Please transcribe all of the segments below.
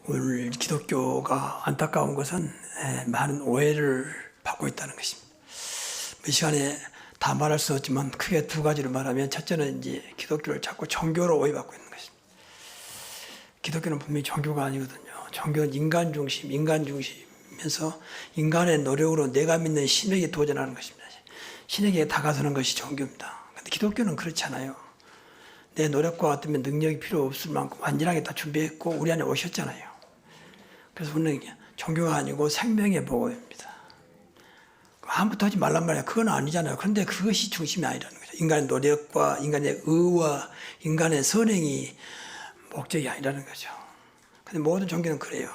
오늘 기독교가 안타까운 것은 많은 오해를 받고 있다는 것입니다. 이 시간에 다 말할 수 없지만 크게 두 가지로 말하면, 첫째는 이제 기독교를 자꾸 종교로 오해받고 있는 것입니다. 기독교는 분명히 종교가 아니거든요. 종교는 인간 중심이면서 인간의 노력으로 내가 믿는 신에게 도전하는 것입니다. 신에게 다가서는 것이 종교입니다. 그런데 기독교는 그렇지 않아요. 내 노력과 어떤 능력이 필요 없을 만큼 완전하게 다 준비했고 우리 안에 오셨잖아요. 그래서 우리는 종교가 아니고 생명의 복음입니다. 아무것도 하지 말란 말이야. 그건 아니잖아요. 그런데 그것이 중심이 아니라는 거죠. 인간의 노력과 인간의 의와 인간의 선행이 목적이 아니라는 거죠. 근데 모든 종교는 그래요.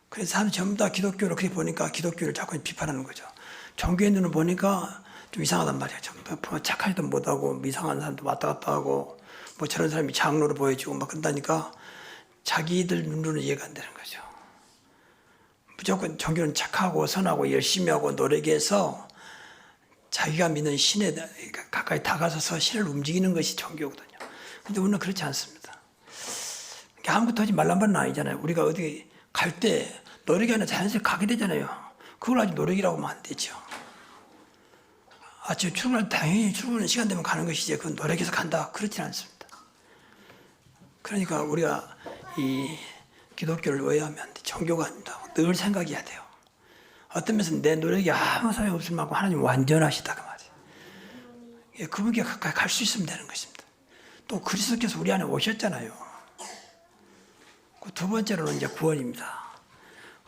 그래서 사람들이 전부 다 기독교를 그렇게 보니까 기독교를 자꾸 비판하는 거죠. 종교의 눈을 보니까 좀 이상하단 말이야. 전부 착하지도 못하고 이상한 사람도 왔다 갔다 하고 뭐 저런 사람이 장로로 보여지고 막 그런다니까 자기들 눈으로는 이해가 안 되는 거죠. 무조건 종교는 착하고 선하고 열심히 하고 노력해서 자기가 믿는 신에 가까이 다가서서 신을 움직이는 것이 종교거든요. 그런데 우리는 그렇지 않습니다. 아무것도 하지 말란 말은 아니잖아요. 우리가 어디 갈 때 노력이 아니라 자연스럽게 가게 되잖아요. 그걸 아직 노력이라고 하면 안 되죠. 아침에 출근할 때 당연히 출근하는 시간 되면 가는 것이지 그건 노력해서 간다. 그렇지는 않습니다. 그러니까 우리가 이 기독교를 오해하면 안 돼. 종교가 아닙니다. 늘 생각해야 돼요. 어떤 면에서 내 노력이 아무 소용 없을 만큼 하나님 완전하시다 그 말이에요. 그분께 가까이 갈 수 있으면 되는 것입니다. 또 그리스도께서 우리 안에 오셨잖아요. 두 번째로는 이제 구원입니다.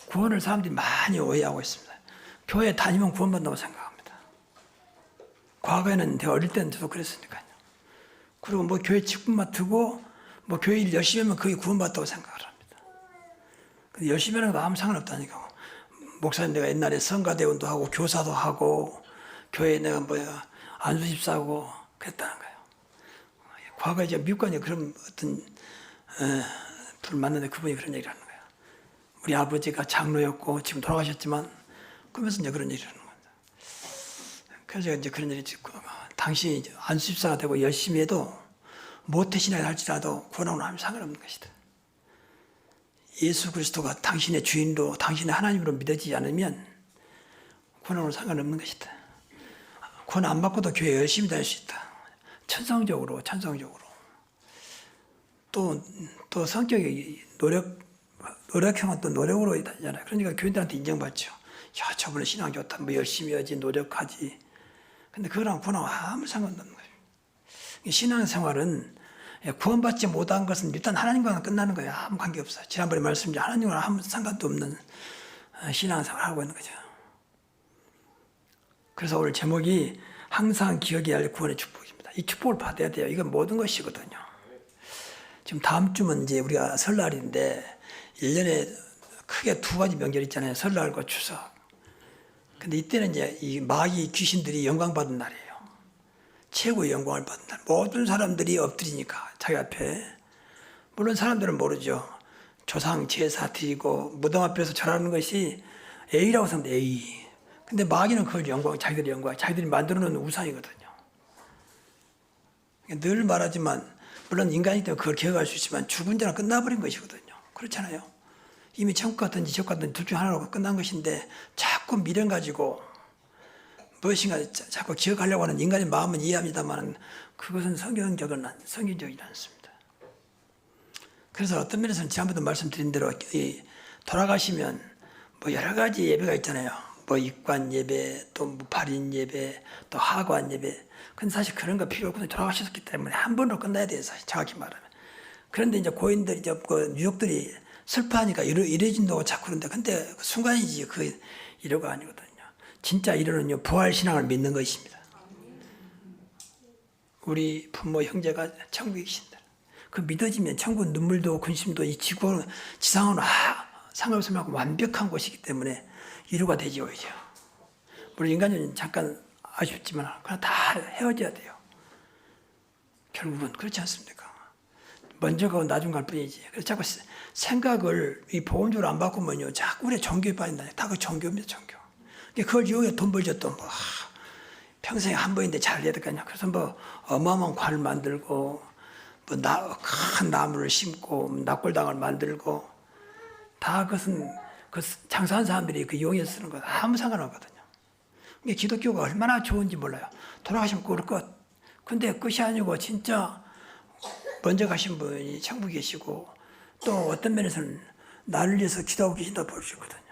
구원을 사람들이 많이 오해하고 있습니다. 교회 다니면 구원받는다고 생각합니다. 과거에는 내가 어릴 때는 저도 그랬으니까요. 그리고 뭐 교회 직분 맡고 뭐 교회 일 열심히 하면 그게 구원받다고 생각을 합니다. 근데 열심히 하는 것도 아무 상관없다니까. 목사님 내가 옛날에 성가대원도 하고 교사도 하고 교회에 내가 안수집사하고 그랬다는 거예요. 과거에 이제 미국 가니 그런 어떤 둘 만났는데 그분이 그런 얘기를 하는 거예요. 우리 아버지가 장로였고 지금 돌아가셨지만 그러면서 이제 그런 얘기를 하는 겁니다. 그래서 제가 이제 그런 얘기를 듣고 당신이 안수집사가 되고 열심히 해도 모태신앙을 할지라도 구원하고는 아무 상관없는 것이다. 예수 그리스도가 당신의 주인으로 당신의 하나님으로 믿어지지 않으면 구원하고는 상관없는 것이다. 구원 안 받고도 교회 열심히 다닐 수 있다. 천성적으로. 또 성격이 노력형은 또 노력으로 다니잖아요. 그러니까 교인들한테 인정받죠. 야, 저번에 신앙 좋다. 뭐 열심히 하지, 노력하지. 근데 그거랑 구원하고 아무 상관없는 거예요. 신앙생활은 구원받지 못한 것은 일단 하나님과는 끝나는 거예요. 아무 관계없어요. 지난번에 말씀드린 하나님과는 아무 상관도 없는 신앙생활을 하고 있는 거죠. 그래서 오늘 제목이 항상 기억해야 할 구원의 축복입니다. 이 축복을 받아야 돼요. 이건 모든 것이거든요. 지금 다음 주면 이제 우리가 설날인데 1년에 크게 두 가지 명절 있잖아요. 설날과 추석. 근데 이때는 이제 이 마귀 귀신들이 영광받은 날이에요. 최고의 영광을 받는 날. 모든 사람들이 엎드리니까 자기 앞에. 물론 사람들은 모르죠. 조상 제사 드리고 무덤 앞에서 절하는 것이 A라고 생각합니다. A. 근데 마귀는 그걸 자기들의 영광, 자기들이 만들어 놓은 우상이거든요. 늘 말하지만 물론 인간이기 때문에 그걸 기억할 수 있지만 죽은 자는 끝나버린 것이거든요. 그렇잖아요. 이미 천국 갔든지 지옥 갔든지 둘 중 하나로 끝난 것인데 자꾸 미련 가지고 무엇인가 자꾸 기억하려고 하는 인간의 마음은 이해합니다만 그것은 성경적이지 않습니다. 그래서 어떤 면에서는 지난번도 말씀드린 대로 돌아가시면 뭐 여러 가지 예배가 있잖아요. 뭐 입관 예배, 또 발인 예배, 또 하관 예배. 근데 사실 그런 거 필요 없고 돌아가셨기 때문에 한 번으로 끝나야 돼요. 사실 정확히 말하면. 그런데 이제 고인들이 유족들이 슬퍼하니까 이래진다고 자꾸 그런데 근데 그 순간이지 그 이러가 아니거든요. 진짜 이론은요, 부활신앙을 믿는 것입니다. 우리 부모, 형제가 천국에 계신다. 그 믿어지면 천국 눈물도 근심도 이 지상은 상관없을 만큼 완벽한 곳이기 때문에 이루가 되지 오히려. 물론 인간은 잠깐 아쉽지만 그냥 다 헤어져야 돼요. 결국은 그렇지 않습니까? 먼저 가고 나중 갈 뿐이지. 그래서 자꾸 생각을 이 보험료를 안 바꾸면요, 자꾸 우리 종교에 빠진다. 다 그 종교입니다, 종교. 그걸 이용해 돈 벌죠, 또 뭐. 평생에 한 번인데 잘 해야 될거냐. 그래서 뭐 어마어마한 관을 만들고 뭐 큰 나무를 심고 납골당을 만들고 다 그것은 그 장사한 사람들이 그 이용해서 쓰는 거 아무 상관없거든요. 이게 기독교가 얼마나 좋은지 몰라요. 돌아가시면 꿀 끝. 근데 끝이 아니고 진짜 먼저 가신 분이 천국에 계시고 또 어떤 면에서는 나를 위해서 기도하고 계신다 볼 수 있거든요.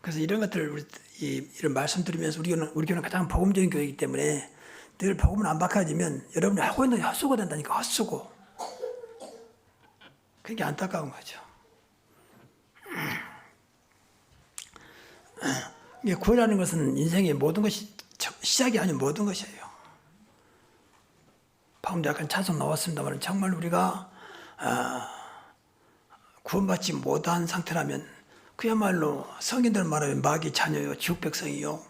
그래서 이런 것들을 이런 말씀 들으면서 우리 교회는 가장 복음적인 교회이기 때문에 늘 복음을 안 박혀지면 여러분이 하고 있는 게 헛수고 된다니까, 헛수고. 그게 안타까운 거죠. 이게 구원이라는 것은 인생의 모든 것이 시작이 아닌 모든 것이에요. 방금 약간 찬송 나왔습니다만 정말 우리가 구원받지 못한 상태라면 그야말로 성인들 말하면 마귀 자녀요, 지옥 백성이요.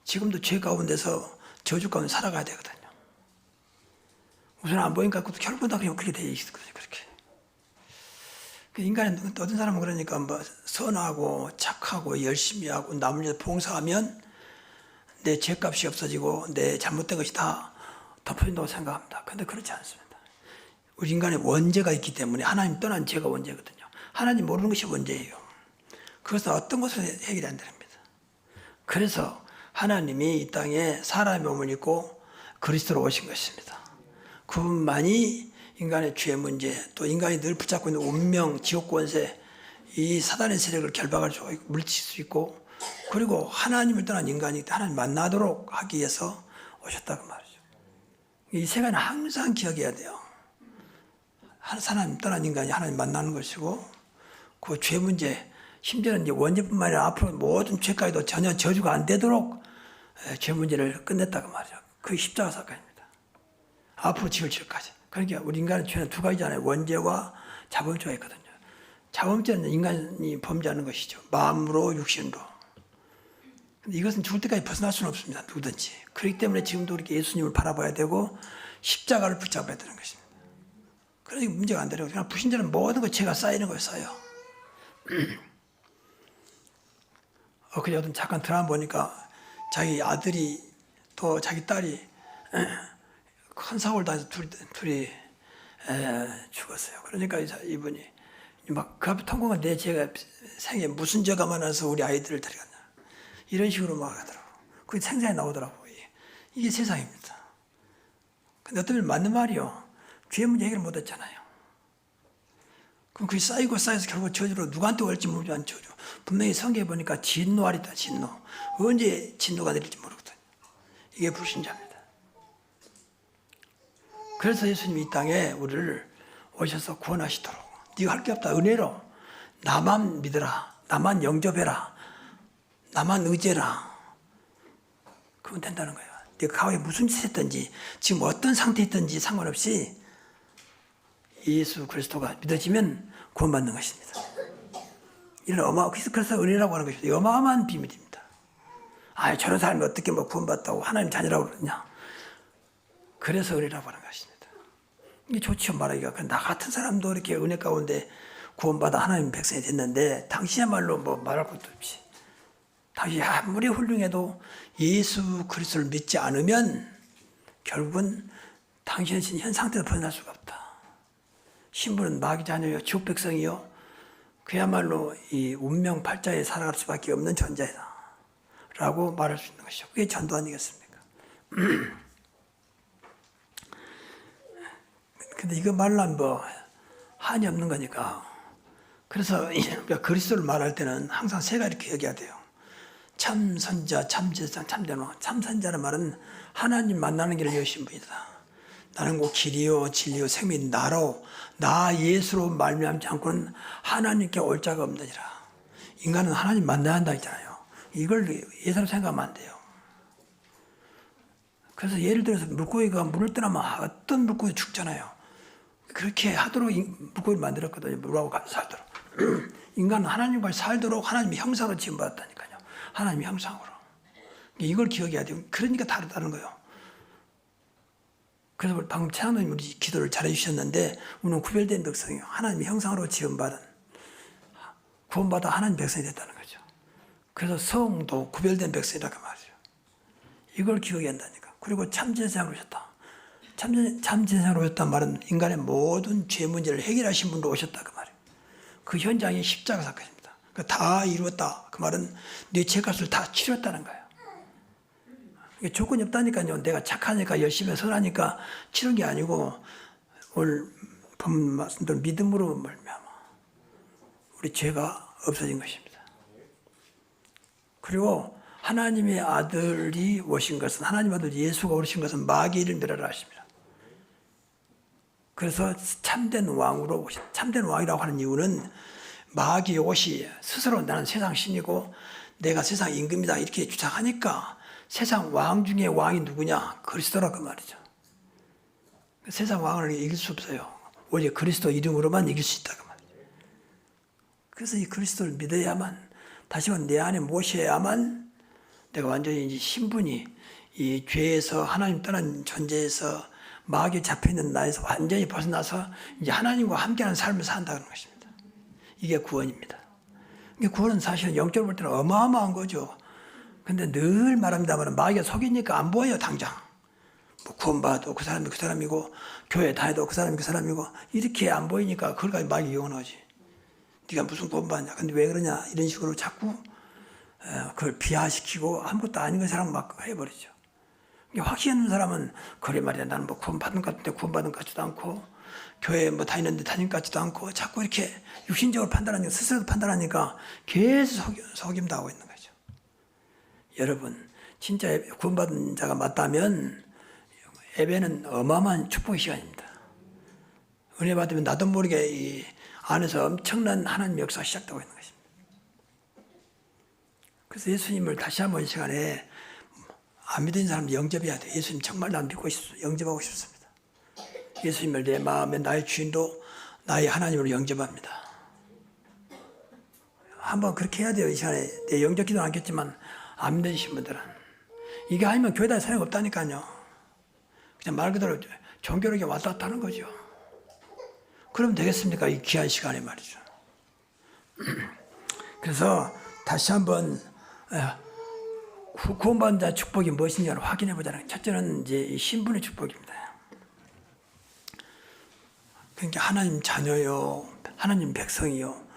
지금도 죄 가운데서 저주 가운데 살아가야 되거든요. 우선 안 보니까 결국은 다 그냥 그렇게 돼 있거든요. 그렇게. 인간은 어떤 사람은 그러니까 뭐 선하고 착하고 열심히 하고 남을 위해서 봉사하면 내 죄값이 없어지고 내 잘못된 것이 다 덮어진다고 생각합니다. 그런데 그렇지 않습니다. 우리 인간의 원죄가 있기 때문에 하나님 떠난 죄가 원죄거든요. 하나님 모르는 것이 원죄예요. 그것은 어떤 것으로 해결이 안 됩니다. 그래서 하나님이 이 땅에 사람의 몸을 입고 그리스도로 오신 것입니다. 그분만이 인간의 죄 문제, 또 인간이 늘 붙잡고 있는 운명, 지옥 권세, 이 사단의 세력을 결박할 수 있고 물리칠 수 있고, 그리고 하나님을 떠난 인간이 하나님 만나도록 하기 위해서 오셨다고 말이죠. 이 세 가지는 항상 기억해야 돼요. 하나님 떠난 인간이 하나님 만나는 것이고, 그 죄 문제, 심지어는 이제 원죄뿐만 아니라 앞으로 모든 죄까지도 전혀 저주가 안 되도록 죄 문제를 끝냈다고 말이죠. 그게 십자가 사건입니다. 앞으로 지을 죄까지. 그러니까 우리 인간의 죄는 두 가지잖아요. 원죄와 자범죄가 있거든요. 자범죄는 인간이 범죄하는 것이죠. 마음으로, 육신으로. 근데 이것은 죽을 때까지 벗어날 수는 없습니다. 누구든지. 그렇기 때문에 지금도 이렇게 예수님을 바라봐야 되고 십자가를 붙잡아야 되는 것입니다. 그러니까 문제가 안 되는 거죠. 불신자는 모든 것 죄가 쌓이는 거예요. 쌓여. 그냥 어떤 잠깐 드라마 보니까 자기 아들이 또 자기 딸이 큰 사고를 당해서 둘이 죽었어요. 그러니까 이분이 막 그 앞에 통곡한 내 죄가 생에 무슨 죄가 많아서 우리 아이들을 데려갔냐. 이런 식으로 막 하더라고. 그게 생생히 나오더라고. 이게 세상입니다. 근데 어떤 면에 맞는 말이요. 죄 문제 해결 못 했잖아요. 그럼 그게 쌓이고 쌓여서 결국 저주로 누구한테 올지 모르지 않은 저주. 분명히 성경에 보니까 진노하리다, 진노. 언제 진노가 내릴지 모르거든요. 이게 불신자입니다. 그래서 예수님이 이 땅에 우리를 오셔서 구원하시도록 네가 할 게 없다. 은혜로 나만 믿어라. 나만 영접해라. 나만 의지해라. 그러면 된다는 거예요. 네가 과거에 무슨 짓을 했든지 지금 어떤 상태에 있든지 상관없이 예수 그리스도가 믿어지면 구원받는 것입니다. 이런 그래서 은혜라고 하는 것입니다. 어마어마한 비밀입니다. 저런 사람이 어떻게 구원받다고 하나님 자녀라고 그러냐. 그래서 은혜라고 하는 것입니다. 이게 좋지요, 말하기가. 나 같은 사람도 이렇게 은혜 가운데 구원받아 하나님 백성이 됐는데 당신이야말로 말할 것도 없이 당신이 아무리 훌륭해도 예수 그리스도를 믿지 않으면 결국은 당신의 현 상태에서 벗어날 수가 없다. 신부는 마귀 자녀요, 지옥 백성이요. 그야말로 이 운명 팔자에 살아갈 수밖에 없는 존재다. 라고 말할 수 있는 것이죠. 그게 전도 아니겠습니까? 근데 이거 말로 한이 없는 거니까. 그래서 그리스도를 말할 때는 항상 세 가지 이렇게 얘기해야 돼요. 참 선자, 참 제사장, 참 대노. 참 선자는 말은 하나님 만나는 길을 여신 분이다. 나는 곧 길이요 진리요 생명이 나로 나 예수로 말미암지 않고는 하나님께 올 자가 없느니라. 인간은 하나님 만나야 한다 했잖아요. 이걸 예사로 생각하면 안 돼요. 그래서 예를 들어서 물고기가 물을 떠나면 어떤 물고기 죽잖아요. 그렇게 하도록 물고기를 만들었거든요. 물하고 살도록. 인간은 하나님과 살도록 하나님의 형상으로 지음받았다니까요. 하나님의 형상으로. 이걸 기억해야 돼요. 그러니까 다르다는 거예요. 그래서 방금 최양도님 우리 기도를 잘해주셨는데 우리는 구별된 백성이에요. 하나님의 형상으로 지음받은 구원받아 하나님 백성이 됐다는 거죠. 그래서 성도 구별된 백성이라고 말이죠. 이걸 기억해야 한다니까. 그리고 참제사장으로 오셨다. 참전생으로 오셨단 말은 인간의 모든 죄 문제를 해결하신 분으로 오셨다 그 말이에요. 그 현장이 십자가 사건입니다. 다 이루었다 그 말은 네 죄값을 다 치렀다는 거예요. 조건이 없다니까요. 내가 착하니까 열심히 선하니까 치른 게 아니고 오늘 본 말씀대로 믿음으로 말미암아 우리 죄가 없어진 것입니다. 그리고 하나님의 아들이 오신 것은 하나님 아들 예수가 오신 것은 마귀를 멸하라 하십니다. 그래서 참된 왕으로 오신 참된 왕이라고 하는 이유는 마귀의 옷이 스스로 나는 세상 신이고 내가 세상 임금이다 이렇게 주장하니까 세상 왕 중에 왕이 누구냐? 그리스도라 그 말이죠. 세상 왕을 이길 수 없어요. 오직 그리스도 이름으로만 이길 수 있다 그 말이죠. 그래서 이 그리스도를 믿어야만 다시 한번 내 안에 모셔야만 내가 완전히 이제 신분이 이 죄에서 하나님 떠난 존재에서 마귀에 잡혀있는 나에서 완전히 벗어나서 이제 하나님과 함께하는 삶을 산다는 것입니다. 이게 구원입니다. 이게 구원은 사실은 영적으로 볼 때는 어마어마한 거죠. 근데 늘 말합니다만 마귀가 속이니까 안 보여요 당장. 뭐 구원받아도 그 사람이 그 사람이고 교회 다녀도 그 사람이 그 사람이고 이렇게 안 보이니까 그걸 가지고 마귀 이용하지. 네가 무슨 구원받냐. 근데 왜 그러냐 이런 식으로 자꾸 그걸 비하시키고 아무것도 아닌 것처럼 막 해버리죠. 확신 있는 사람은 그래 말이야 나는 뭐 구원받은 것 같은데 구원받은 것 같지도 않고 교회 뭐 다니는데 다닌 것 같지도 않고 자꾸 이렇게 육신적으로 판단하니까 스스로 판단하니까 계속 속임도 하고 있는 거죠. 여러분 진짜 구원받은 자가 맞다면 예배는 어마어마한 축복의 시간입니다. 은혜 받으면 나도 모르게 이 안에서 엄청난 하나님의 역사가 시작되고 있는 것입니다. 그래서 예수님을 다시 한번 이 시간에 안 믿는 사람도 영접해야 돼요. 예수님 정말 난 믿고 영접하고 싶습니다. 예수님을 내 마음에 나의 주인도 나의 하나님으로 영접합니다. 한번 그렇게 해야 돼요. 이 시간에 내 영접 기도는 않겠지만 안 믿으신 분들은 이게 아니면 교회 다닐 소용이 없다니까요. 그냥 말 그대로 종교력에 왔다 갔다 하는 거죠. 그럼 되겠습니까? 이 귀한 시간에 말이죠. 그래서 다시 한번 구원받은 자 축복이 무엇인지를 확인해 보자는 첫째는 이제 이 신분의 축복입니다. 그러니까 하나님 자녀요, 하나님 백성이요.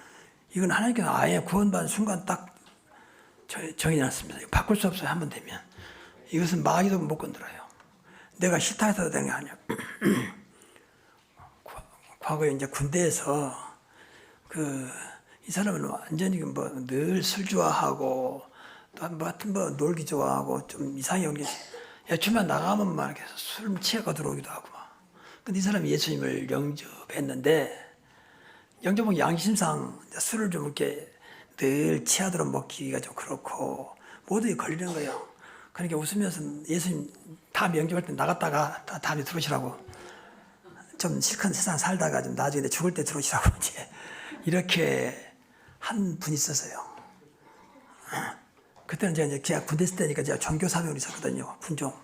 이건 하나님께서 아예 구원받은 순간 딱 정해놨습니다. 바꿀 수 없어요. 한번 되면 이것은 마귀도 못 건드려요. 내가 싫다 해서 되는 게 아니야. 과거에 이제 군대에서 이 사람은 완전히 뭐 늘 술 좋아하고 또 하여튼 뭐 놀기 좋아하고 좀 이상하게 연기. 야출만 나가면 막 이렇게 술 취하고 들어오기도 하고 막. 근데 이 사람이 예수님을 영접했는데 영접은 양심상 술을 좀 이렇게 늘 취하도록 먹기가 좀 그렇고 모두에 걸리는 거예요. 그러니까 웃으면서 예수님 다음 영접할 때 나갔다가 다음에 들어오시라고. 좀 실컷 세상 살다가 좀 나중에 죽을 때 들어오시라고 이제 이렇게 한 분이 있었어요. 그때는 제가 군대 있을 때니까 제가 종교 사명을 있었거든요. 군종.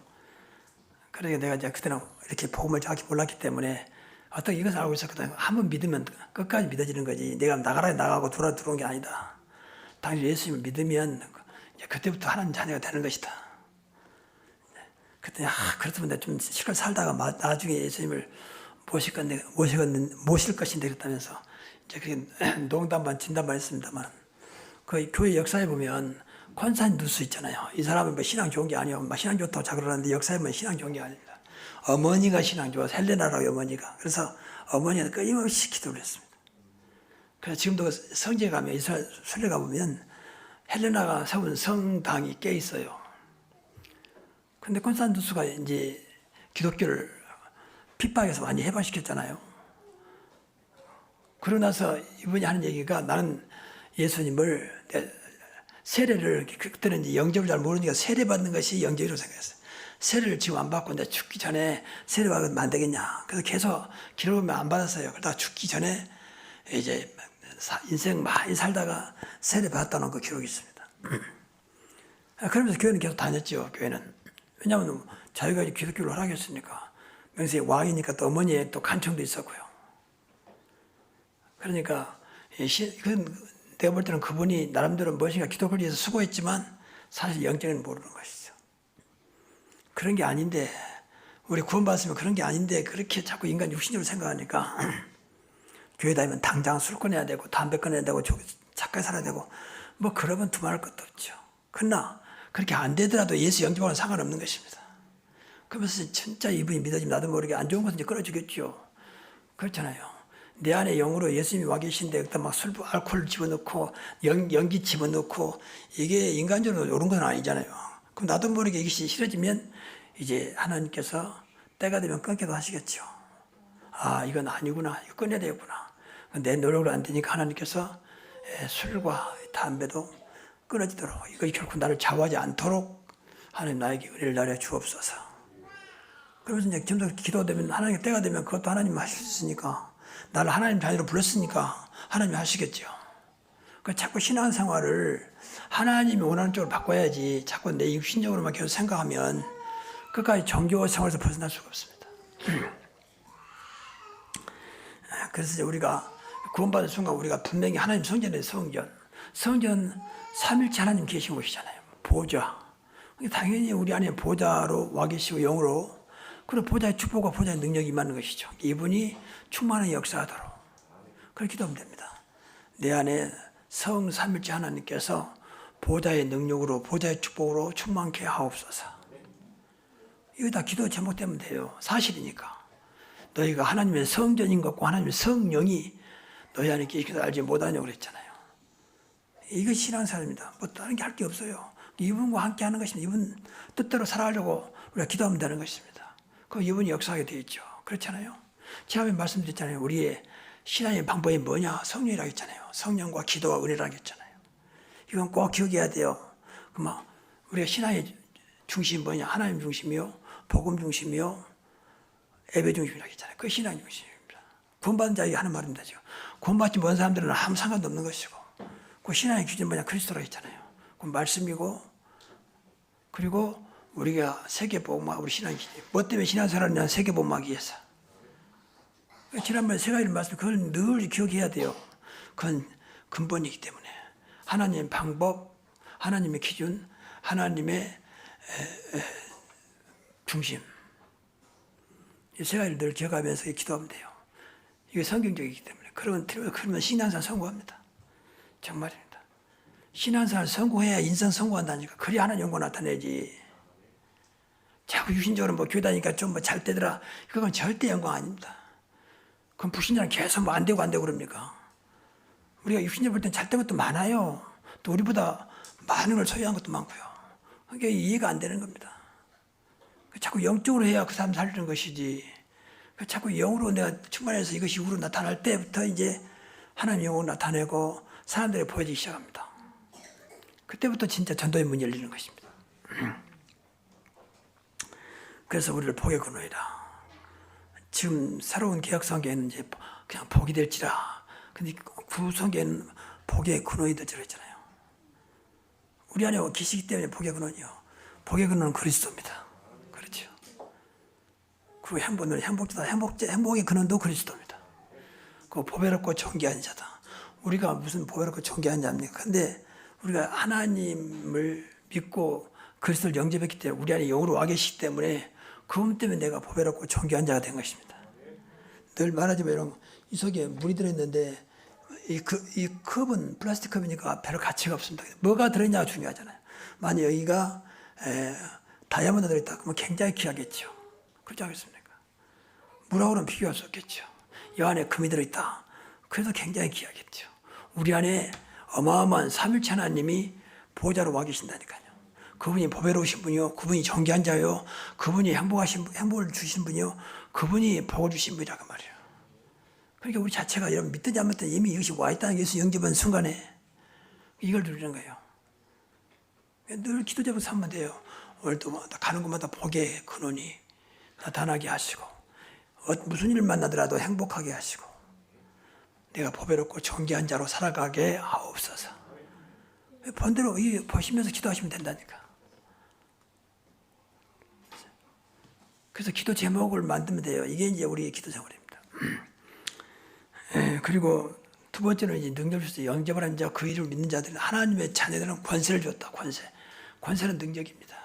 그러니까 내가 이제 그때는 이렇게 복음을 정확히 몰랐기 때문에 어떻게 이것을 알고 있었거든요. 한번 믿으면 끝까지 믿어지는 거지. 내가 나가라 나가고 들어온 게 아니다. 당신 예수님을 믿으면 그때부터 하나님 자녀가 되는 것이다. 그랬더니 그렇다면 내가 좀 실컷 살다가 나중에 예수님을 모실 것인데 그랬다면서 이제 그게 농담반 진담반 했습니다만 그 교회 역사에 보면 콘스탄 누스 있잖아요. 이 사람은 뭐 신앙 좋은 게 아니에요. 신앙 좋다고 자그러는데 역사에 보면 신앙 좋은 게 아닙니다. 어머니가 신앙 좋아 헬레나라고 어머니가. 그래서 어머니는 끊임없이 기도를 했습니다. 그래서 지금도 성지에 가면 이스라엘 순례 가보면 헬레나가 세운 성당이 꽤 있어요. 근데 콘스탄 누스가 이제 기독교를 핍박해서 많이 해방시켰잖아요. 그러고 나서 이분이 하는 얘기가 나는 예수님을 세례를 그때는 이제 영접을 잘 모르니까 세례 받는 것이 영접이라고 생각했어요. 세례를 지금 안 받고 내가 죽기 전에 세례 받으면 안 되겠냐. 그래서 계속 기록하면 안 받았어요. 그러다가 죽기 전에 이제 인생 많이 살다가 세례 받았다는 그 기록이 있습니다. 그러면서 교회는 계속 다녔죠. 교회는. 왜냐하면 자기가 기독교를 허락했으니까. 명색이 왕이니까 또 어머니의 또 간청도 있었고요. 그러니까 내가 볼 때는 그분이 나름대로 무엇인가 기독교를 위해서 수고했지만 사실 영적인 모르는 것이죠. 그런 게 아닌데 우리 구원받았으면 그런 게 아닌데 그렇게 자꾸 인간 육신적으로 생각하니까 교회 다니면 당장 술 끊어야 되고 담배 끊어야 되고 착하게 살아야 되고 뭐 그러면 두말할 것도 없죠. 그러나 그렇게 안 되더라도 예수 영접하고는 상관없는 것입니다. 그러면서 진짜 이분이 믿어지면 나도 모르게 안 좋은 것은 이제 끊어주겠죠. 그렇잖아요. 내 안에 영으로 예수님이 와 계신데 그때 막 술, 알코올 집어넣고 연기 집어넣고 이게 인간적으로 옳은 건 아니잖아요. 그럼 나도 모르게 이것이 싫어지면 이제 하나님께서 때가 되면 끊기도 하시겠죠. 아, 이건 아니구나. 이거 끊어야 되겠구나. 내 노력으로 안 되니까 하나님께서 술과 담배도 끊어지도록 이거 결코 나를 좌우하지 않도록 하나님 나에게 은혜를 내려 주옵소서. 그러면서 이제 점점 기도되면 하나님 때가 되면 그것도 하나님 하실 수 있으니까 나를 하나님 자녀로 불렀으니까 하나님이 하시겠죠. 그러니까 자꾸 신앙생활을 하나님이 원하는 쪽으로 바꿔야지 자꾸 내 육신적으로만 계속 생각하면 끝까지 종교 생활에서 벗어날 수가 없습니다. 그래서 이제 우리가 구원받은 순간 우리가 분명히 하나님 성전에 성전 삼일째 하나님 계신 곳이잖아요. 보좌. 당연히 우리 안에 보좌로 와 계시고 영으로 그리고 보좌의 축복과 보좌의 능력이 임하는 것이죠. 이분이 충만하게 역사하도록 그렇게 기도하면 됩니다. 내 안에 성 삼일째 하나님께서 보좌의 능력으로 보좌의 축복으로 충만케 하옵소서. 이거 다 기도 제목되면 돼요. 사실이니까. 너희가 하나님의 성전인 것과 하나님의 성령이 너희 안에 계시기를 알지 못하냐고 그랬잖아요. 이것이 신앙생활입니다. 뭐 다른 게 할 게 없어요. 이분과 함께 하는 것입니다. 이분 뜻대로 살아가려고 우리가 기도하면 되는 것입니다. 그럼 이분이 역사하게 되어 있죠. 그렇잖아요. 지난번에 말씀드렸잖아요. 우리의 신앙의 방법이 뭐냐? 성령이라고 했잖아요. 성령과 기도와 은혜라고 했잖아요. 이건 꼭 기억해야 돼요. 그럼 우리가 신앙의 중심이 뭐냐? 하나님 중심이요, 복음 중심이요, 예배 중심이라고 했잖아요. 그게 신앙 중심입니다. 구원받은 자에게 하는 말입니다. 구원받지 못한 사람들은 아무 상관도 없는 것이고 그 신앙의 기준은 뭐냐? 그리스도라고 했잖아요. 그 말씀이고 그리고 우리가 세계복음화 우리 신앙 기준. 뭐 때문에 신앙생활을 세계복음화하기 위해서. 지난번에 세 가지 말씀 그걸 늘 기억해야 돼요. 그건 근본이기 때문에 하나님의 방법, 하나님의 기준, 하나님의 중심. 이 세 가지를 늘 기억하면서 기도하면 돼요. 이게 성경적이기 때문에. 그러면 신앙생활 성공합니다. 정말입니다. 신앙생활 성공해야 인생 성공한다니까. 그래야 하나님 영광 나타내지. 자꾸 유신적으로 뭐 교회 다니니까 좀 뭐 잘 되더라. 그건 절대 영광 아닙니다. 그럼 불신자는 계속 뭐 안 되고 그럽니까? 우리가 육신적으로 볼 땐 잘 된 것도 많아요. 또 우리보다 많은 걸 소유한 것도 많고요. 그게 이해가 안 되는 겁니다. 자꾸 영적으로 해야 그 사람 살리는 것이지. 자꾸 영으로 내가 충만해서 이것이 우로 나타날 때부터 이제 하나님 영으로 나타내고 사람들이 보여지기 시작합니다. 그때부터 진짜 전도의 문이 열리는 것입니다. 그래서 우리를 복의 근원이라. 지금 새로운 개혁 성경에는 이제 그냥 복이 될지라. 근데 구성경에는 복의 근원이 될지라 했잖아요. 우리 안에 계시기 때문에 복의 근원이요. 복의 근원은 그리스도입니다. 그렇죠. 그리고 행복의 근원도 그리스도입니다. 그 보배롭고 존귀한 자다. 우리가 무슨 보배롭고 존귀한 자입니까? 근데 우리가 하나님을 믿고 그리스도를 영접했기 때문에 우리 안에 영으로 와 계시기 때문에 그것 때문에 내가 보배롭고 존귀한 자가 된 것입니다. 늘 말하지만 이런 이 속에 물이 들어있는데 이 컵은 플라스틱 컵이니까 별로 가치가 없습니다. 뭐가 들어있냐가 중요하잖아요. 만약 여기가 다이아몬드 들어있다 그러면 굉장히 귀하겠죠. 그렇지 않겠습니까? 물하고는 비교할 수 없겠죠. 이 안에 금이 들어있다. 그래도 굉장히 귀하겠죠. 우리 안에 어마어마한 삼일체 하나님이 보좌로 와 계신다니까요. 그분이 보배로우신 분이요, 그분이 존귀한 자요, 그분이 행복을 주신 분이요, 그분이 복을 주신 분이라고 말이에요. 그러니까 우리 자체가 여러분 믿든지 안 믿든지 이미 이것이 와 있다는 게 예수 영접한 순간에 이걸 누리는 거예요. 늘 기도 제목 삼면 돼요. 오늘도 가는 곳마다 복의 근원이 나타나게 하시고 무슨 일을 만나더라도 행복하게 하시고 내가 보배롭고 존귀한 자로 살아가게 하옵소서. 번대로 보시면서 기도하시면 된다니까. 그래서 기도 제목을 만들면 돼요. 이게 이제 우리의 기도 생활입니다. 그리고 두 번째는 이제 능력을 주셔서 영접을 한 자, 그 이름을 믿는 자들은 하나님의 자녀들은 권세를 줬다. 권세는 능력입니다.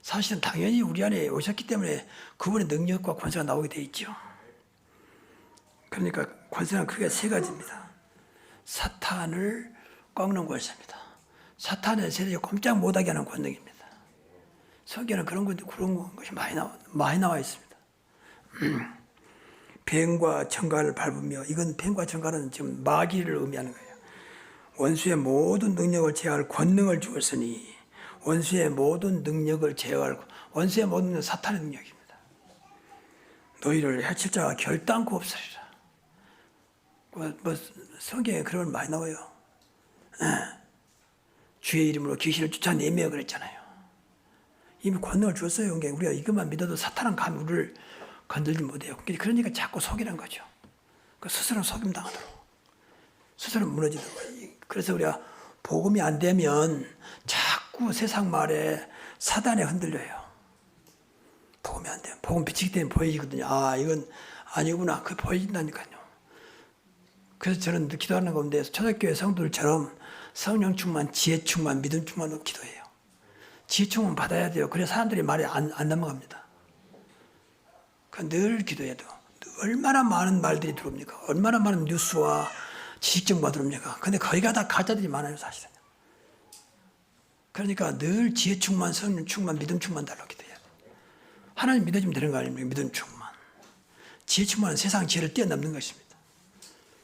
사실은 당연히 우리 안에 오셨기 때문에 그분의 능력과 권세가 나오게 돼 있죠. 그러니까 권세는 크게 세 가지입니다. 사탄을 꺾는 권세입니다. 사탄의 세력이 꼼짝 못하게 하는 권능입니다. 성경에는 그런 것이 많이 나와 있습니다. 뱀과 정갈을 밟으며, 이건 뱀과 정갈은 지금 마귀를 의미하는 거예요. 원수의 모든 능력을 제어할 권능을 주었으니, 원수의 모든 능력을 제어할, 원수의 모든 능력은 사탄의 능력입니다. 너희를 해칠 자가 결단코 없으리라. 성경에 그런 걸 많이 나와요. 주의 이름으로 귀신을 쫓아내며 그랬잖아요. 이미 권능을 주었어요. 우리가 이것만 믿어도 사탄은 감히 우리를 건들지 못해요. 그러니까 자꾸 속이는 거죠. 스스로 속임 당하도록, 스스로 무너지도록. 그래서 우리가 복음이 안 되면 자꾸 세상 말에 사단에 흔들려요. 복음이 안 되면. 복음 비치기 때문에 보이거든요. 아, 이건 아니구나. 그게 보인다니까요. 그래서 저는 기도하는 가운데 초대교회 성도들처럼 성령 충만, 지혜 충만, 믿음 충만으로 기도해요. 지혜 충만 받아야 돼요. 그래야 사람들이 말이 안 넘어갑니다. 늘 기도해야 돼요. 얼마나 많은 말들이 들어옵니까? 얼마나 많은 뉴스와 지식 정보가 들어옵니까? 근데 거기가 다 가짜들이 많아요, 사실은. 그러니까 늘 지혜 충만, 성령 충만, 믿음 충만 달라고 기도해야 돼요. 하나님 믿어주면 되는 거 아닙니까? 믿음 충만. 지혜 충만은 세상 지혜를 뛰어넘는 것입니다.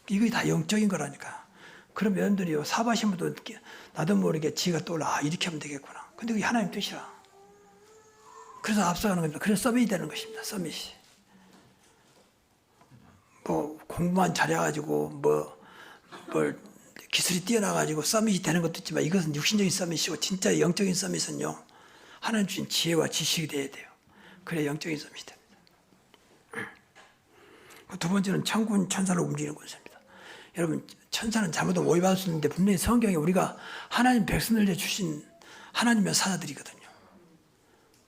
이게 다 영적인 거라니까. 그럼 여러분들이요, 사바신 분도 나도 모르게 지혜가 떠올라. 아, 이렇게 하면 되겠구나. 근데 그게 하나님 뜻이라. 그래서 앞서가는 겁니다. 그래서 서밋이 되는 것입니다. 서밋이. 공부만 잘해가지고 뭘 기술이 뛰어나가지고 서밋이 되는 것도 있지만, 이것은 육신적인 서밋이고 진짜 영적인 서밋은요, 하나님 주신 지혜와 지식이 돼야 돼요. 그래야 영적인 서밋이 됩니다. 두 번째는 천군 천사로 움직이는 권세입니다. 여러분, 천사는 잘못하면 오해받을 수 있는데 분명히 성경에 우리가 하나님 백성들에게 주신 하나님의 사자들이거든요.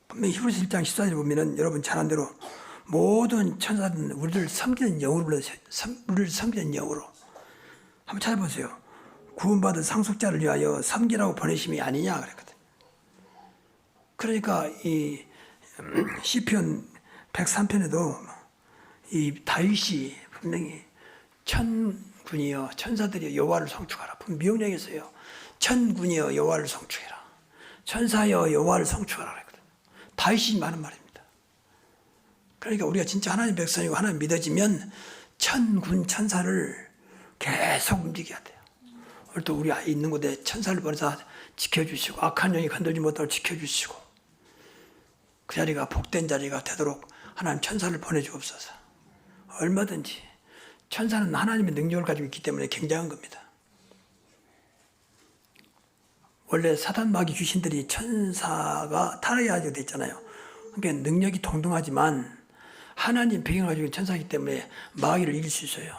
분명히 히브리서 1장 14절에 보면은 여러분 잘 아는 대로 모든 천사들은 우리를 섬기는 영으로 불러서 우리를 섬기는 영으로. 한번 찾아보세요. 구원받은 상속자를 위하여 섬기라고 보내심이 아니냐 그랬거든요. 그러니까 이 시편 103편에도 이 다윗이 분명히 천군이여 천사들이여 여호와를 송축하라. 명령했어요. 천군이여 여호와를 송축해라. 천사여 여호와를 송축하라 그랬거든요. 다윗이 많은 말입니다. 그러니까 우리가 진짜 하나님 백성이고 하나님 믿어지면 천군 천사를 계속 움직여야 돼요. 오늘 또 우리 있는 곳에 천사를 보내서 지켜주시고 악한 영이 건들지 못하고 지켜주시고 그 자리가 복된 자리가 되도록 하나님 천사를 보내주옵소서. 얼마든지 천사는 하나님의 능력을 가지고 있기 때문에 굉장한 겁니다. 원래 사단 마귀 귀신들이 천사가 타락해가지고 됐잖아요. 그러니까 능력이 동등하지만 하나님 배경을 가지고 있는 천사이기 때문에 마귀를 이길 수 있어요.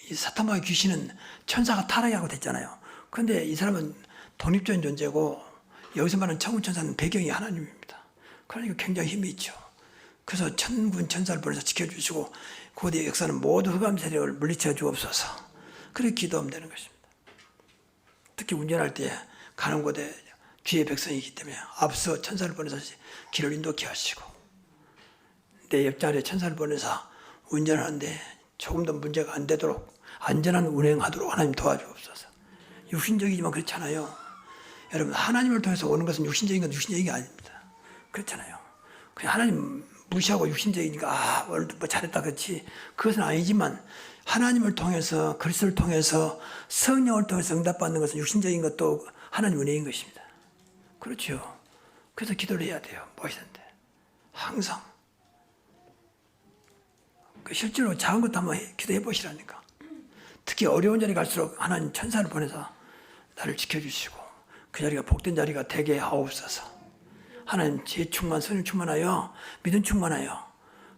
이 사탄 마귀 귀신은 천사가 타락하고 됐잖아요. 그런데 이 사람은 독립적인 존재고 여기서 말하는 천군 천사는 배경이 하나님입니다. 그러니까 굉장히 힘이 있죠. 그래서 천군 천사를 보내서 지켜주시고 고대의 역사는 모두 흑암 세력을 물리쳐 주옵소서. 그렇게 기도하면 되는 것입니다. 특히 운전할 때 가는 곳에 주의 백성이기 때문에 앞서 천사를 보내서 길을 인도케 하시고 내 옆자리에 천사를 보내서 운전하는데 조금도 문제가 안 되도록 안전한 운행하도록 하나님 도와주옵소서. 육신적이지만 그렇잖아요. 여러분 하나님을 통해서 오는 것은 육신적인 건 육신적인 게 아닙니다. 그렇잖아요. 그냥 하나님 무시하고 육신적이니까 오늘도 뭐 잘했다 그렇지 그것은 아니지만 하나님을 통해서 그리스도를 통해서 성령을 통해서 응답받는 것은 육신적인 것도 하나님 은혜인 것입니다. 그렇죠. 그래서 기도를 해야 돼요. 멋있는데 항상 실제로 작은 것도 한번 기도해 보시라니까. 특히 어려운 자리 갈수록 하나님 천사를 보내서 나를 지켜주시고 그 자리가 복된 자리가 되게 하옵소서. 하나님 지혜 충만, 성령 충만하여 믿음 충만하여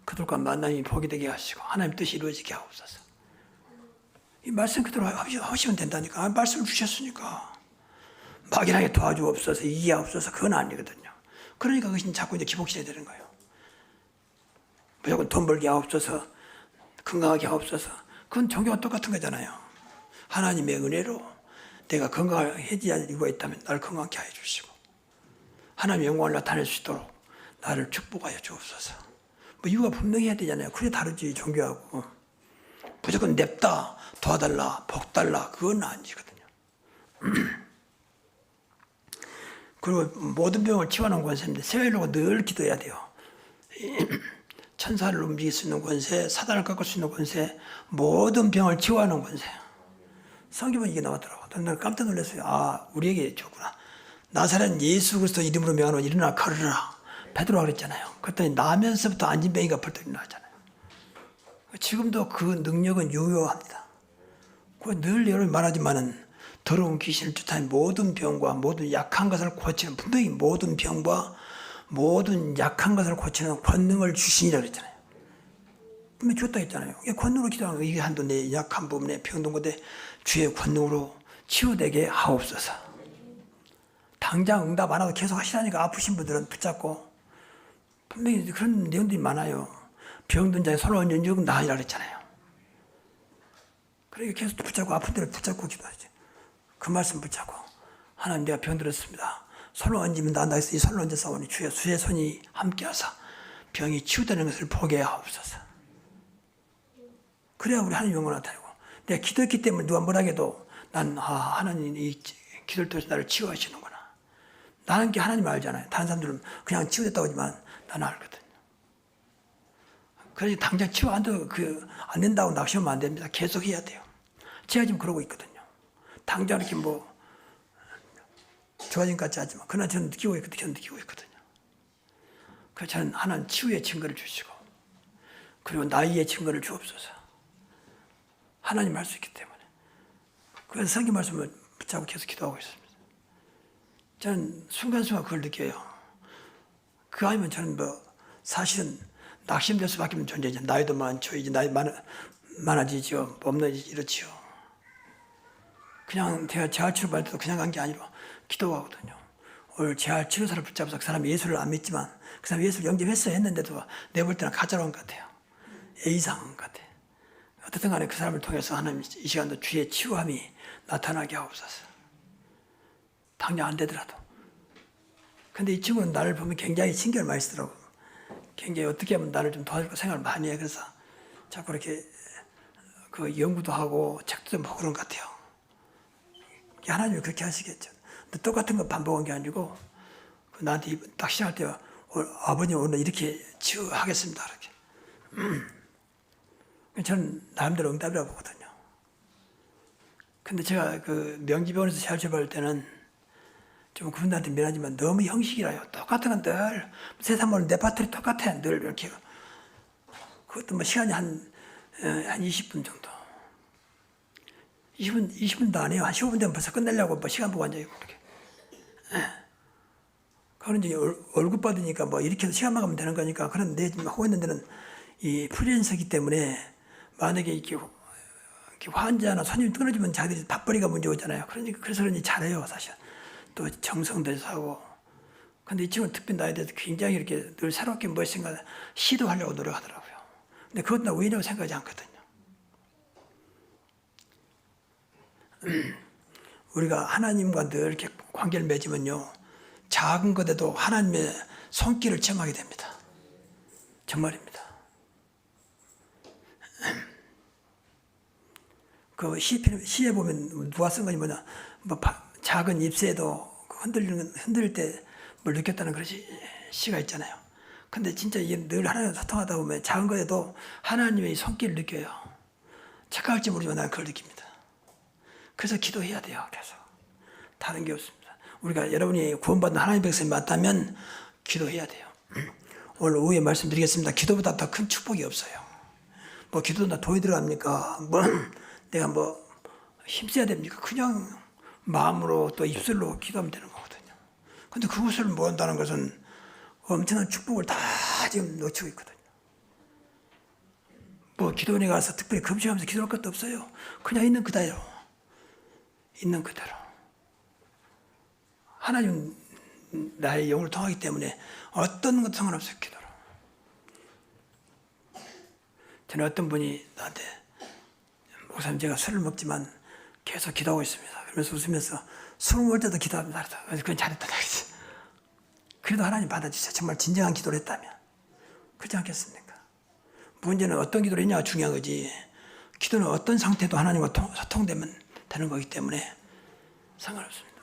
그들과 만남이 복이 되게 하시고 하나님 뜻이 이루어지게 하옵소서. 이 말씀 그대로 하시면 된다니까. 말씀을 주셨으니까 막연하게 도와주옵소서 이해하옵소서 그건 아니거든요. 그러니까 그것이 자꾸 이제 기복시켜야 되는 거예요. 무조건 돈 벌게 하옵소서 건강하게 하옵소서 그건 종교가 똑같은 거잖아요. 하나님의 은혜로 내가 건강해져야 이유가 있다면 나를 건강하게 해 주시고 하나님의 영광을 나타낼 수 있도록 나를 축복하여 주옵소서. 뭐 이유가 분명히 해야 되잖아요. 그래 다르지 종교하고. 무조건 냅다, 도와달라, 복 달라 그건 아니거든요. 그리고 모든 병을 치유하는 권세입니다. 세일로가 늘 기도해야 돼요. 천사를 움직일 수 있는 권세, 사단을 꺾을 수 있는 권세, 모든 병을 치유하는 권세. 성경은 이게 나왔더라고요. 나는 깜짝 놀랐어요. 아, 우리에게 줬구나. 나사렛 예수 그리스도 이름으로 명하노 일어나 걸으라. 베드로가 그랬잖아요. 그랬더니 나면서부터 안진뱅이가 벌떡 일어나잖아요. 지금도 그 능력은 유효합니다. 늘 여러분 말하지만은 더러운 귀신을 쫓아낸 모든 병과 모든 약한 것을 고치는, 분명히 모든 병과 모든 약한 것을 고치는 권능을 주시니라 그랬잖아요. 분명히 줬다 했잖아요. 권능으로 기도하는 거, 이게 한도 내 약한 부분에 병든 건데 주의 권능으로 치유되게 하옵소서. 당장 응답 안 하고 계속 하시라니까 아프신 분들은 붙잡고, 분명히 그런 내용들이 많아요. 병든 자의 손을 얹은 즉 나으리라 그랬잖아요. 그러니까 계속 붙잡고 아픈 데를 붙잡고 기도하죠. 그 말씀 붙잡고, 하나님 내가 병들었습니다. 손을 얹으면 나은다 해서 이 손을 얹어 싸우니 주의 손이 함께하사 병이 치유되는 것을 보게 하옵소서. 그래야 우리 하나님 영광을 나타내고, 내가 기도했기 때문에 누가 뭐라 해도 난 하나님 이 기도를 통해서 나를 치유하시는구나. 나는 게 하나님 알잖아요. 다른 사람들은 그냥 치유됐다고 하지만 나는 알거든요. 그래서 당장 치유 안 된다고 낙심하면 안 됩니다. 계속 해야 돼요. 제가 지금 그러고 있거든요. 당장 이렇게 뭐 좋아진 것 같지 않지만 그러나 저는 느끼고 있거든요. 그래서 저는 하나님 치유의 증거를 주시고, 그리고 나이의 증거를 주옵소서. 하나님 할 수 있기 때문에. 그래서 성경 말씀을 붙잡고 계속 기도하고 있습니다. 저는 순간순간 그걸 느껴요. 그거 아니면 저는 사실은 낙심될 수밖에 없는 존재죠. 나이도 많죠. 이제 나이 많아지죠. 없나지죠. 이렇지요. 그냥 제가 재활치료 받을 때도 그냥 간 게 아니라 기도하거든요. 오늘 재활치료사를 붙잡아서 그 사람이 예수를 안 믿지만 그 사람이 예수를 영접했어야 했는데도 내볼 때는 가짜로 온 것 같아요. A상 것 같아요. 어쨌든 간에 그 사람을 통해서 하나님 이 시간도 주의 치유함이 나타나게 하옵소서. 당장 안 되더라도. 근데 이 친구는 나를 보면 굉장히 신경을 많이 쓰더라고요. 굉장히 어떻게 하면 나를 좀 도와줄까 생각을 많이 해. 그래서 자꾸 이렇게 그 연구도 하고 책도 좀 보고 그런 것 같아요. 하나님이 그렇게 하시겠죠. 근데 똑같은 거 반복한 게 아니고 나한테 딱 시작할 때 아버님 오늘 이렇게 치유하겠습니다. 이렇게. 저는 나름대로 응답이라고 보거든요. 근데 제가 그 명지병원에서 재활치료할 때는 좀 그분들한테 미안하지만 너무 형식이라요. 똑같은 건 늘 세상으로 내 파트리 똑같아. 늘 이렇게. 그것도 뭐 시간이 한 20분 정도. 20분도 안 해요. 한 15분 되면 벌써 끝내려고 뭐 시간 보고 앉아있고 이렇게. 그런 이제 월급 받으니까 뭐 이렇게 해서 시간만 가면 되는 거니까. 그런데 지금 하고 있는 데는 이 프리랜서이기 때문에 만약에 이렇게 환자나 손님이 끊어지면 자기들이 밥벌이가 문제 오잖아요. 그러니까 그래서 그런지 잘해요, 사실. 또 정성들여서 하고. 근데 이 친구는 특별히 나에 대해서 굉장히 이렇게 늘 새롭게 무엇인가 시도하려고 노력하더라고요. 근데 그것도 나 우연이라고 생각하지 않거든요. 우리가 하나님과 늘 이렇게 관계를 맺으면요, 작은 것에도 하나님의 손길을 체험하게 됩니다. 정말입니다. 그 시에 보면 누가 쓴 거니 뭐냐, 뭐 작은 잎새도 흔들 때 뭘 느꼈다는 그런 시가 있잖아요. 근데 진짜 이게 늘 하나님과 소통하다 보면 작은 것에도 하나님의 손길을 느껴요. 착각할지 모르지만 나는 그걸 느낍니다. 그래서 기도해야 돼요. 계속. 다른 게 없습니다. 우리가 여러분이 구원받는 하나님의 백성이 맞다면 기도해야 돼요. 오늘 오후에 말씀드리겠습니다. 기도보다 더 큰 축복이 없어요. 뭐 기도도 나 돈이 들어갑니까? 뭐 내가 뭐 힘써야 됩니까? 그냥 마음으로 또 입술로 기도하면 되는 거거든요. 근데 그것을 모른다는 것은 엄청난 축복을 다 지금 놓치고 있거든요. 뭐 기도원에 가서 특별히 금식하면서 기도할 것도 없어요. 그냥 있는 그대로. 있는 그대로. 하나님 나의 영을 통하기 때문에 어떤 것도 상관없어요. 기도로. 저는 어떤 분이 나한테 목사님 제가 술을 먹지만 계속 기도하고 있습니다. 그러면서 웃으면서 술 먹을 때도 기도합니다. 그래서 그건 잘했다. 그래도 하나님 받아주세요. 정말 진정한 기도를 했다면. 그렇지 않겠습니까? 문제는 어떤 기도를 했냐가 중요한 거지. 기도는 어떤 상태도 하나님과 소통되면 되는 거기 때문에 상관없습니다.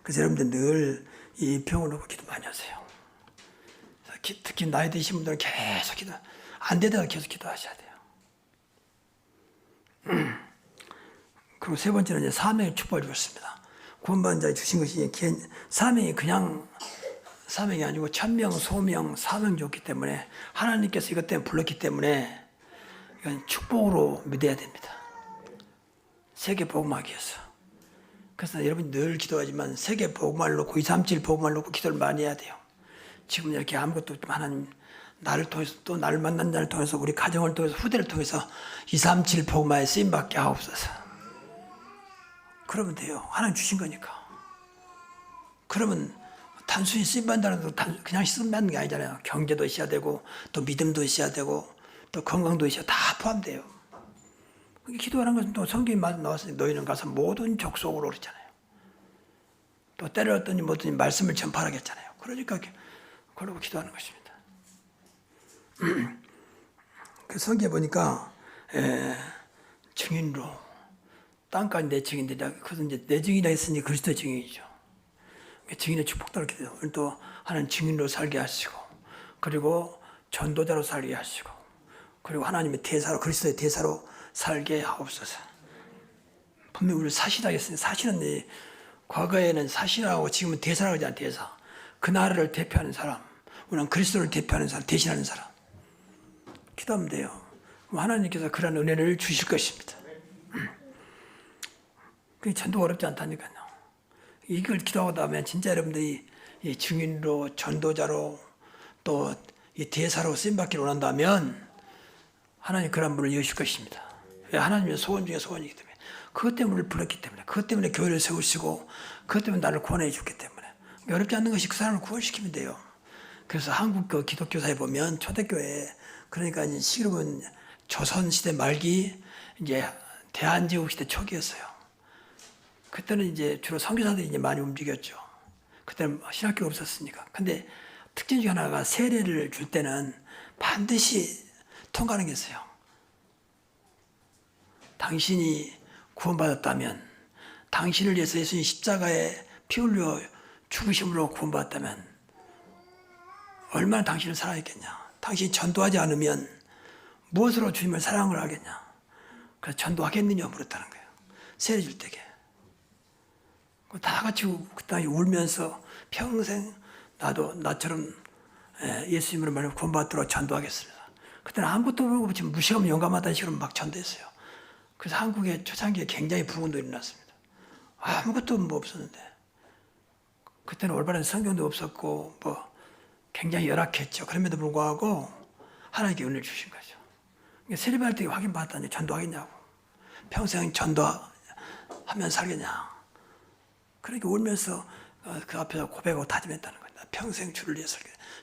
그래서 여러분들 늘 이 병을 놓고 기도 많이 하세요. 특히 나이 드신 분들은 계속 기도, 안 되다가 계속 기도하셔야 돼요. 그리고 세 번째는 이제 사명의 축복을 주었습니다. 구원받은 자에 주신 것이 사명이 그냥 사명이 아니고 천명, 소명, 사명 줬기 때문에 하나님께서 이것 때문에 불렀기 때문에 이건 축복으로 믿어야 됩니다. 세계 복음하기 위해서. 그래서 여러분 늘 기도하지만 세계 복음을 놓고 237 복음을 놓고 기도를 많이 해야 돼요. 지금 이렇게 아무것도 없지만 하나님 나를 통해서 또 나를 만난 자를 통해서 우리 가정을 통해서 후대를 통해서 237 복음화에 쓰임받게 하옵소서. 그러면 돼요. 하나님 주신 거니까. 그러면 단순히 쓰임받는다는 것도 그냥 쓰임받는 게 아니잖아요. 경제도 있어야 되고 또 믿음도 있어야 되고 또 건강도 있어야 다 포함돼요. 기도하는 것은 또 성경에 나왔으니 너희는 가서 모든 족속으로 그랬잖아요. 또 때려왔더니 뭐더니 말씀을 전파하라 했잖아요. 그러니까 그러고 기도하는 것입니다. 그 성경에 보니까 증인으로 땅까지 내 증인들이라 그것은 이제 내 증인이라 했으니 그리스도의 증인이죠. 증인의 축복도 이렇게 돼요. 또 하나님 증인으로 살게 하시고 그리고 전도자로 살게 하시고 그리고 하나님의 대사로 그리스도의 대사로 살게 하옵소서. 분명히 우리 사실하겠습니다. 사실은 과거에는 사실하고 지금은 대사라고 하지 않아요. 대사. 그 나라를 대표하는 사람, 우리는 그리스도를 대표하는 사람, 대신하는 사람. 기도하면 돼요. 그럼 하나님께서 그런 은혜를 주실 것입니다. 그게 전도가 어렵지 않다니까요. 이걸 기도하고 나면 진짜 여러분들이 이 증인으로 전도자로 또 이 대사로 쓰임받기를 원한다면 하나님 그런 분을 여실 것입니다. 하나님의 소원 중에 소원이기 때문에 그것 때문에 우리를 불렀기 때문에 그것 때문에 교회를 세우시고 그것 때문에 나를 구원해 줬기 때문에 어렵지 않는 것이 그 사람을 구원시키면 돼요. 그래서 한국 그 기독교사에 보면 초대교회 그러니까 이제 시골은 조선시대 말기 이제 대한제국시대 초기였어요. 그때는 이제 주로 선교사들이 이제 많이 움직였죠. 그때는 신학교가 없었으니까. 근데 특징 중 하나가 세례를 줄 때는 반드시 통과하는 게 있어요. 당신이 구원받았다면, 당신을 위해서 예수님 십자가에 피 흘려 죽으심으로 구원받았다면 얼마나 당신을 사랑했겠냐. 당신이 전도하지 않으면 무엇으로 주님을 사랑을 하겠냐. 그래서 전도하겠느냐 물었다는 거예요. 세례 줄 때게. 다 같이 그때 울면서 평생 나도 나처럼 예수님으로 말하면 구원받도록 전도하겠습니다. 그때는 아무것도 모르고 지금 무시하면 용감하다는 식으로 막 전도했어요. 그래서 한국의 초창기에 굉장히 부흥도 일어났습니다. 아무것도 뭐 없었는데 그때는 올바른 성경도 없었고 뭐 굉장히 열악했죠. 그럼에도 불구하고 하나님께 은혜를 주신 거죠. 세례받을 때 확인받았다니 전도하겠냐고. 평생 전도하면 살겠냐. 그러니까 울면서 그 앞에서 고백하고 다짐했다는 거예요. 평생 주를 위해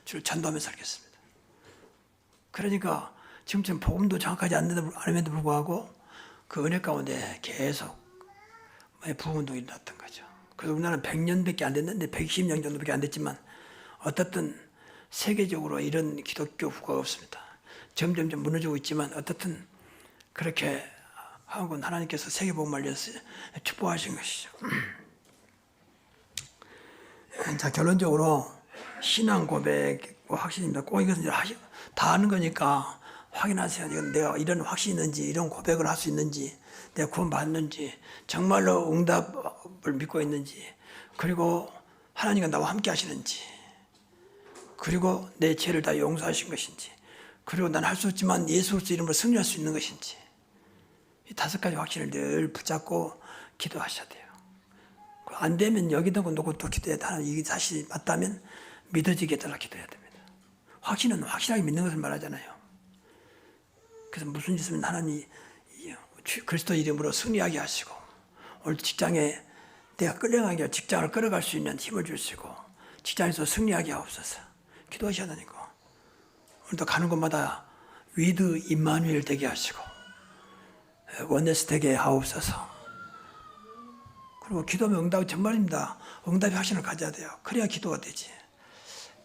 주를 전도하며 살겠습니다. 그러니까 지금처럼 복음도 정확하지 않음에도 불구하고 그 은혜 가운데 계속 부흥운동이 일어났던 거죠. 그래서 우리나라는 100년밖에 안 됐는데 120년 정도밖에 안 됐지만 어떻든 세계적으로 이런 기독교 국가가 없습니다. 점점 무너지고 있지만 어떻든 그렇게 한국은 하나님께서 세계복음을 위해서 축복하신 것이죠. 자, 결론적으로 신앙 고백 확신입니다. 꼭 이것은 다 아는 거니까 확인하세요. 이건 내가 이런 확신이 있는지, 이런 고백을 할 수 있는지, 내가 구원받는지, 정말로 응답을 믿고 있는지, 그리고 하나님과 나와 함께 하시는지, 그리고 내 죄를 다 용서하신 것인지, 그리고 난 할 수 없지만 예수 그리스도 이름으로 승리할 수 있는 것인지, 이 5가지 확신을 늘 붙잡고 기도하셔야 돼요. 안 되면 여기다 놓고 또 기도해야 돼. 이 사실이 맞다면 믿어지게 해달라 기도해야 됩니다. 확신은 확실하게 믿는 것을 말하잖아요. 그래서 무슨 짓이면 하나님 그리스도 이름으로 승리하게 하시고 오늘 직장에 내가 끌려가게 직장을 끌어갈 수 있는 힘을 주시고 직장에서 승리하게 하옵소서. 기도하셔야 하니까 오늘도 가는 곳마다 위드 임마누엘 되게 하시고 원네스 되게 하옵소서. 그리고 기도하면 응답이 정말입니다. 응답의 확신을 가져야 돼요. 그래야 기도가 되지.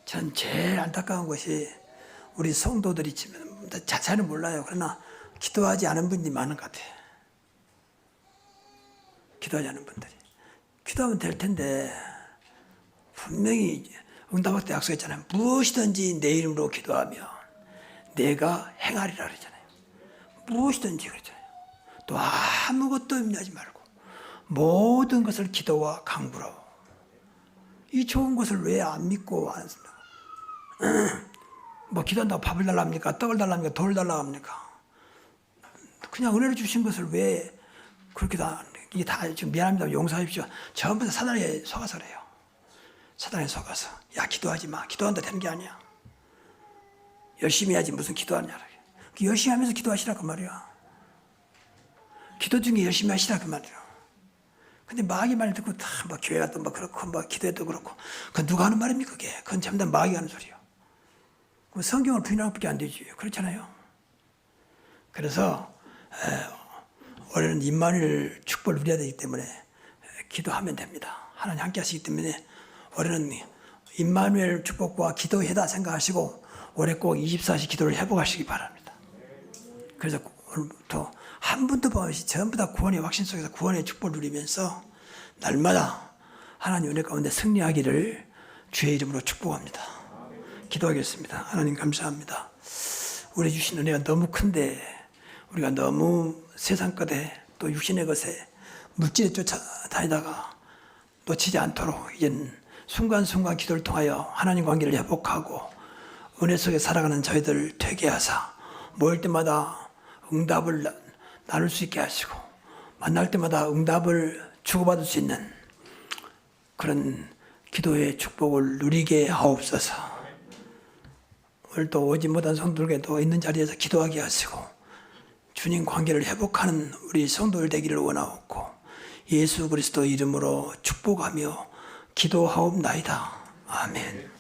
전 제일 안타까운 것이 우리 성도들이 지금 자세는 몰라요. 그러나 기도하지 않은 분들이 많은 것 같아요. 기도하지 않은 분들이. 기도하면 될 텐데 분명히 응답할 때 약속했잖아요. 무엇이든지 내 이름으로 기도하면 내가 행하리라 그랬잖아요. 무엇이든지 그랬잖아요. 또 아무것도 염려하지 말고 모든 것을 기도와 강구로. 이 좋은 것을 왜 안 믿고 안 씁니까? 뭐 기도한다고 밥을 달라 합니까? 떡을 달라 합니까? 돌을 달라 합니까? 그냥 은혜를 주신 것을 왜 그렇게 다, 이게 다 지금 미안합니다. 용서하십시오. 전부 다 사단에 속아서 그래요. 사단에 속아서. 야, 기도하지 마. 기도한다 되는 게 아니야. 열심히 해야지 무슨 기도하냐. 열심히 하면서 기도하시라 그 말이야. 기도 중에 열심히 하시라 그 말이야. 근데 마귀 말 듣고 다 뭐 교회 가도 뭐 그렇고 뭐 기도해도 그렇고 그건 누가 하는 말입니까 그게? 그건 전부 다 마귀가 하는 소리예요. 그럼 성경을 부인하는 밖에 안 되지. 그렇잖아요. 그래서 올해는 임마누엘 축복을 누려야 되기 때문에 기도하면 됩니다. 하나님 함께 하시기 때문에 올해는 임마누엘 축복과 기도회다 생각하시고 올해 꼭 24시 기도를 회복하시기 바랍니다. 그래서 오늘부터 한 분도 범없이 전부 다 구원의 확신 속에서 구원의 축복을 누리면서 날마다 하나님 은혜 가운데 승리하기를 주의 이름으로 축복합니다. 기도하겠습니다. 하나님 감사합니다. 우리 주신 은혜가 너무 큰데 우리가 너무 세상 것에 또 육신의 것에 물질에 쫓아다니다가 놓치지 않도록 이젠 순간순간 기도를 통하여 하나님 관계를 회복하고 은혜 속에 살아가는 저희들 되게 하사 모일 때마다 응답을 나눌 수 있게 하시고 만날 때마다 응답을 주고받을 수 있는 그런 기도의 축복을 누리게 하옵소서. 오늘도 오지 못한 성도들에게도 있는 자리에서 기도하게 하시고 주님 관계를 회복하는 우리 성도들 되기를 원하옵고 예수 그리스도 이름으로 축복하며 기도하옵나이다. 아멘.